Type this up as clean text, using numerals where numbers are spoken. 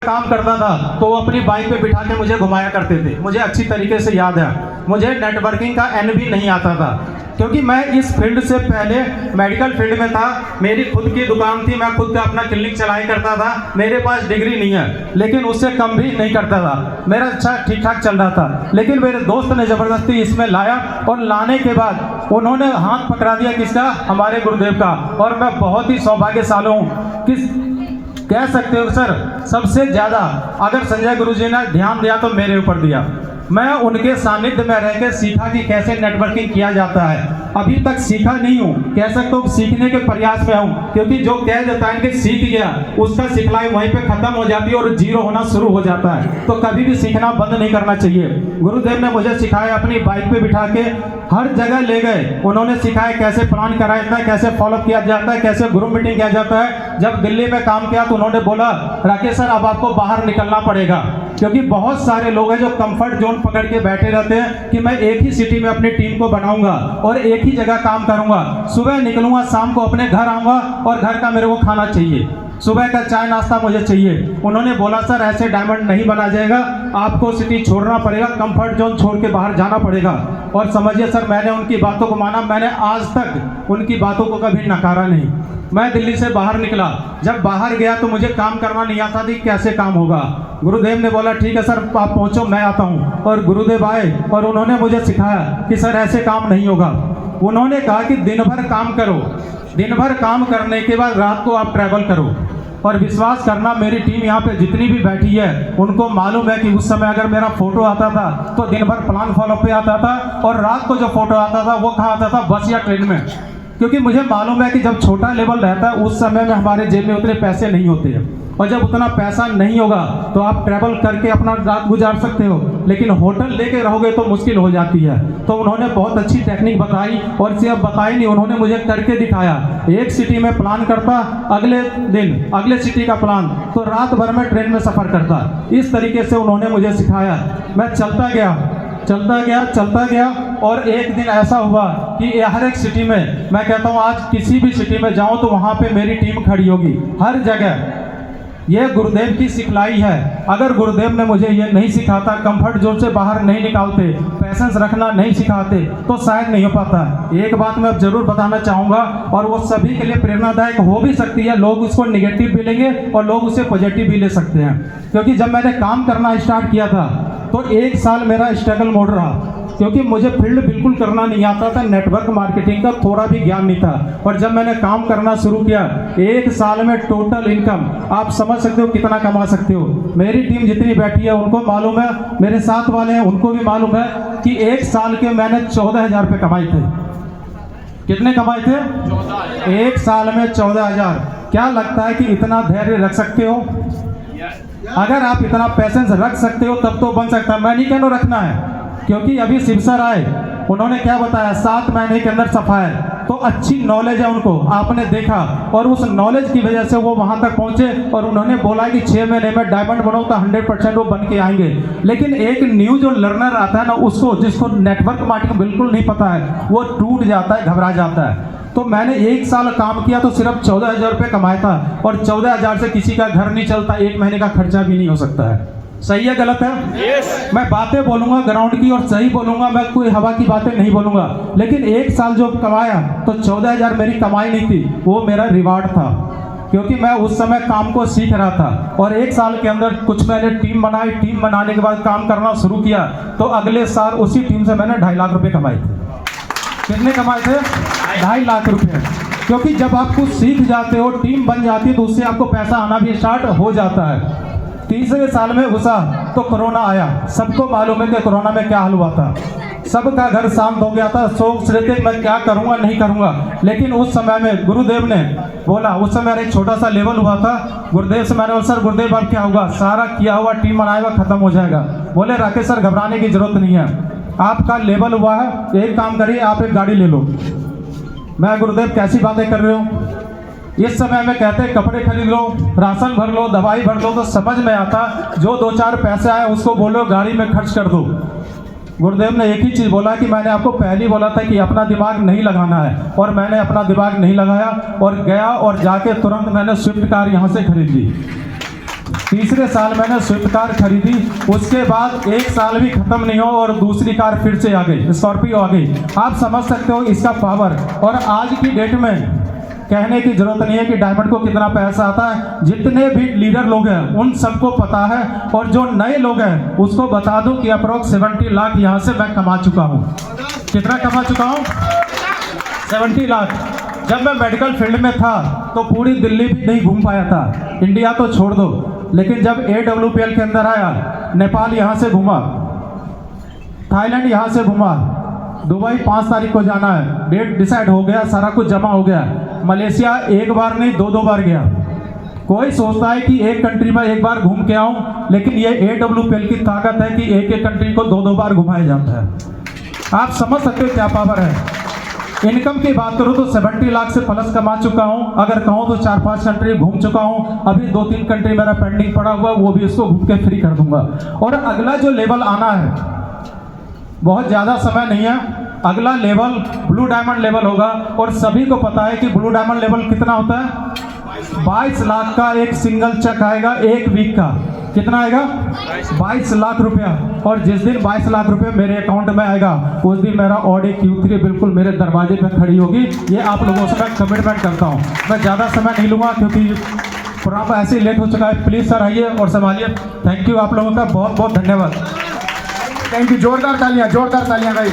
काम करता था तो वो अपनी बाइक पे बिठा के मुझे घुमाया करते थे। मुझे अच्छी तरीके से याद है। मुझे नेटवर्किंग का एन भी नहीं आता था, क्योंकि मैं इस फील्ड से पहले मेडिकल फील्ड में था। मेरी खुद की दुकान थी, मैं खुद का अपना क्लिनिक चलाया करता था। मेरे पास डिग्री नहीं है, लेकिन उससे कम भी नहीं करता था। मेरा अच्छा ठीक ठाक चल रहा था, लेकिन मेरे दोस्त ने ज़बरदस्ती इसमें लाया, और लाने के बाद उन्होंने हाथ पकड़ा दिया किसका, हमारे गुरुदेव का। और मैं बहुत ही सौभाग्यशाली हूँ। किस कह सकते हो सर, सबसे ज़्यादा अगर संजय गुरुजी ने ध्यान दिया तो मेरे ऊपर दिया। मैं उनके सानिध्य में रह के सीखा कि कैसे नेटवर्किंग किया जाता है। अभी तक सीखा नहीं हूँ, कह सकते हो सीखने के प्रयास में हूँ, क्योंकि जो कह देता है कि सीख गया, उसका सिखलाई वहीं पे खत्म हो जाती है और जीरो होना शुरू हो जाता है। तो कभी भी सीखना बंद नहीं करना चाहिए। गुरुदेव ने मुझे सिखाया, अपनी बाइक पे बिठा के हर जगह ले गए। उन्होंने सिखाया कैसे प्लान कराया जाता है, कैसे फॉलो किया जाता है, कैसे ग्रुप मीटिंग किया जाता है। जब दिल्ली में काम किया तो उन्होंने बोला, राकेश सर अब आपको बाहर निकलना पड़ेगा, क्योंकि बहुत सारे लोग हैं जो कंफर्ट जोन पकड़ के बैठे रहते हैं कि मैं एक ही सिटी में अपनी टीम को बनाऊंगा और एक ही जगह काम करूंगा। सुबह निकलूंगा, शाम को अपने घर आऊंगा और घर का मेरे को खाना चाहिए, सुबह का चाय नाश्ता मुझे चाहिए। उन्होंने बोला सर ऐसे डायमंड नहीं बना जाएगा, आपको सिटी छोड़ना पड़ेगा, कंफर्ट जोन छोड़ के बाहर जाना पड़ेगा। और समझिए सर, मैंने उनकी बातों को माना। मैंने आज तक उनकी बातों को कभी नकारा नहीं। मैं दिल्ली से बाहर निकला, जब बाहर गया तो मुझे काम करना नहीं आता था कि कैसे काम होगा। गुरुदेव ने बोला ठीक है सर आप पहुंचो, मैं आता हूं। और गुरुदेव आए और उन्होंने मुझे सिखाया कि सर ऐसे काम नहीं होगा। उन्होंने कहा कि दिन भर काम करो, दिन भर काम करने के बाद रात को आप ट्रैवल करो। और विश्वास करना, मेरी टीम यहाँ पे जितनी भी बैठी है उनको मालूम है कि उस समय अगर मेरा फोटो आता था तो दिन भर प्लान फॉलो पे आता था, और रात को जो फोटो आता था वो कहाँ आता था, बस या ट्रेन में। क्योंकि मुझे मालूम है कि जब छोटा लेवल रहता है उस समय में हमारे जेब में उतने पैसे नहीं होते हैं, और जब उतना पैसा नहीं होगा तो आप ट्रैवल करके अपना रात गुजार सकते हो, लेकिन होटल लेके रहोगे तो मुश्किल हो जाती है। तो उन्होंने बहुत अच्छी टेक्निक बताई, और सिर्फ बताई नहीं, उन्होंने मुझे करके दिखाया। एक सिटी में प्लान करता, अगले दिन अगले सिटी का प्लान, तो रात भर में ट्रेन में सफ़र करता। इस तरीके से उन्होंने मुझे सिखाया। मैं चलता गया, और एक दिन ऐसा हुआ कि हर एक सिटी में, मैं कहता हूँ आज किसी भी सिटी में जाऊँ तो वहाँ पे मेरी टीम खड़ी होगी हर जगह। ये गुरुदेव की सिखलाई है। अगर गुरुदेव ने मुझे ये नहीं सिखाता, कंफर्ट जोन से बाहर नहीं निकालते, पैसेंस रखना नहीं सिखाते, तो शायद नहीं हो पाता। एक बात मैं अब जरूर बताना चाहूँगा, और वो सभी के लिए प्रेरणादायक हो भी सकती है। लोग उसको निगेटिव भी लेंगे और लोग उसे पॉजिटिव भी ले सकते हैं। क्योंकि जब मैंने काम करना स्टार्ट किया था तो 1 साल मेरा स्ट्रगल मोड रहा, क्योंकि मुझे फील्ड बिल्कुल करना नहीं आता था, नेटवर्क मार्केटिंग का थोड़ा भी ज्ञान नहीं था। और जब मैंने काम करना शुरू किया, 1 साल में टोटल इनकम आप समझ सकते हो कितना कमा सकते हो। मेरी टीम जितनी बैठी है उनको मालूम है, मेरे साथ वाले हैं उनको भी मालूम है कि 1 साल के मैंने 14,000 रुपये कमाए थे। कितने कमाए थे? 1 साल में 14,000। क्या लगता है कि इतना धैर्य रख सकते हो? अगर आप इतना पैसेंस रख सकते हो तब तो बन सकता है। मैं नहीं कहना रखना है, क्योंकि अभी शिव सर आए, उन्होंने क्या बताया, 7 महीने के अंदर सफाई, तो अच्छी नॉलेज है उनको, आपने देखा, और उस नॉलेज की वजह से वो वहां तक पहुंचे। और उन्होंने बोला कि 6 महीने में डायमंड बनो तो 100% वो बन के आएंगे। लेकिन एक न्यू जो लर्नर आता है ना, उसको जिसको नेटवर्क मार्केटिंग बिल्कुल नहीं पता है, वो टूट जाता है, घबरा जाता है। तो मैंने 1 साल काम किया तो सिर्फ 14,000 रुपये कमाया था, और 14,000 से किसी का घर नहीं चलता, 1 महीने का खर्चा भी नहीं हो सकता है। सही है गलत है? yes. मैं बातें बोलूंगा ग्राउंड की और सही बोलूंगा, मैं कोई हवा की बातें नहीं बोलूंगा। लेकिन 1 साल जो कमाया तो 14,000 मेरी कमाई नहीं थी, वो मेरा रिवार्ड था, क्योंकि मैं उस समय काम को सीख रहा था। और 1 साल के अंदर कुछ मैंने टीम बनाई, टीम बनाने के बाद काम करना शुरू किया, तो अगले साल उसी टीम से मैंने 2.5 लाख रुपये कमाए थे। कितने कमाए थे? 2.5 लाख रुपये। क्योंकि जब आप कुछ सीख जाते हो, टीम बन जाती है, तो उससे आपको पैसा आना भी स्टार्ट हो जाता है। 30वें साल में घुसा तो कोरोना आया। सबको मालूम है कि कोरोना में क्या हाल हुआ था, सबका घर शांत हो गया था, सोच रहे थे मैं क्या करूंगा नहीं करूंगा। लेकिन उस समय में गुरुदेव ने बोला, उस समय मेरा एक छोटा सा लेवल हुआ था, गुरुदेव से मैंने बोला सर गुरुदेव अब क्या होगा, सारा किया हुआ टीम बनाया हुआ खत्म हो जाएगा। बोले राकेश सर घबराने की जरूरत नहीं है, आपका लेवल हुआ है, एक काम करिए आप एक गाड़ी ले लो। मैं गुरुदेव कैसी बातें कर रहे हो, इस समय में कहते हैं कपड़े खरीद लो, राशन भर लो, दवाई भर लो, तो समझ में आता जो 2-4 पैसे आए उसको बोलो गाड़ी में खर्च कर दो। गुरुदेव ने एक ही चीज़ बोला कि मैंने आपको पहले ही बोला था कि अपना दिमाग नहीं लगाना है, और मैंने अपना दिमाग नहीं लगाया और गया और जाके तुरंत मैंने स्विफ्ट कार यहाँ से खरीद ली। तीसरे साल मैंने स्विफ्ट कार खरीदी, उसके बाद एक साल भी खत्म नहीं हो और दूसरी कार फिर से आ गई, स्कॉर्पियो आ गई। आप समझ सकते हो इसका पावर। और आज की डेट में कहने की जरूरत नहीं है कि डायमंड को कितना पैसा आता है। जितने भी लीडर लोग हैं उन सबको पता है, और जो नए लोग हैं उसको बता दूं कि अप्रोक्स 70 लाख यहाँ से मैं कमा चुका हूँ। कितना कमा चुका हूँ? 70 लाख। जब मैं मेडिकल फील्ड में था तो पूरी दिल्ली भी नहीं घूम पाया था, इंडिया तो छोड़ दो। लेकिन जब AWPL के अंदर आया, नेपाल यहाँ से घूमा, थाईलैंड यहाँ से घूमा, दुबई 5 तारीख को जाना है, डेट डिसाइड हो गया, सारा कुछ जमा हो गया। मलेशिया एक बार नहीं 2 बार गया। कोई सोचता है कि एक कंट्री में एक बार घूम के आऊं, लेकिन ये AWPL की ताकत है कि एक एक कंट्री को 2 बार घुमाया जाता है। आप समझ सकते हो क्या पावर है। इनकम की बात करूं तो 70 लाख से प्लस कमा चुका हूं। अगर कहूं तो 4-5 कंट्री घूम चुका हूं। अभी 2-3 कंट्री मेरा पेंडिंग पड़ा हुआ, वो भी उसको घूम के फ्री कर दूंगा। और अगला जो लेवल आना है, बहुत ज़्यादा समय नहीं है, अगला लेवल ब्लू डायमंड लेवल होगा। और सभी को पता है कि ब्लू डायमंड लेवल कितना होता है। 22 लाख का एक सिंगल चेक आएगा एक वीक का। कितना आएगा? 22 लाख रुपया। और जिस दिन 22 लाख रुपये मेरे अकाउंट में आएगा, उस दिन मेरा ऑडी Q3 बिल्कुल मेरे दरवाजे पे खड़ी होगी। ये आप लोगों से मैं कमिटमेंट करता हूँ। मैं ज़्यादा समय नहीं लूँगा क्योंकि प्रोग्राम ऐसे ही लेट हो चुका है। प्लीज़ सर आइए और संभालिए। थैंक यू आप लोगों का बहुत बहुत धन्यवाद। Thank you. जोरदार तालियां भाई।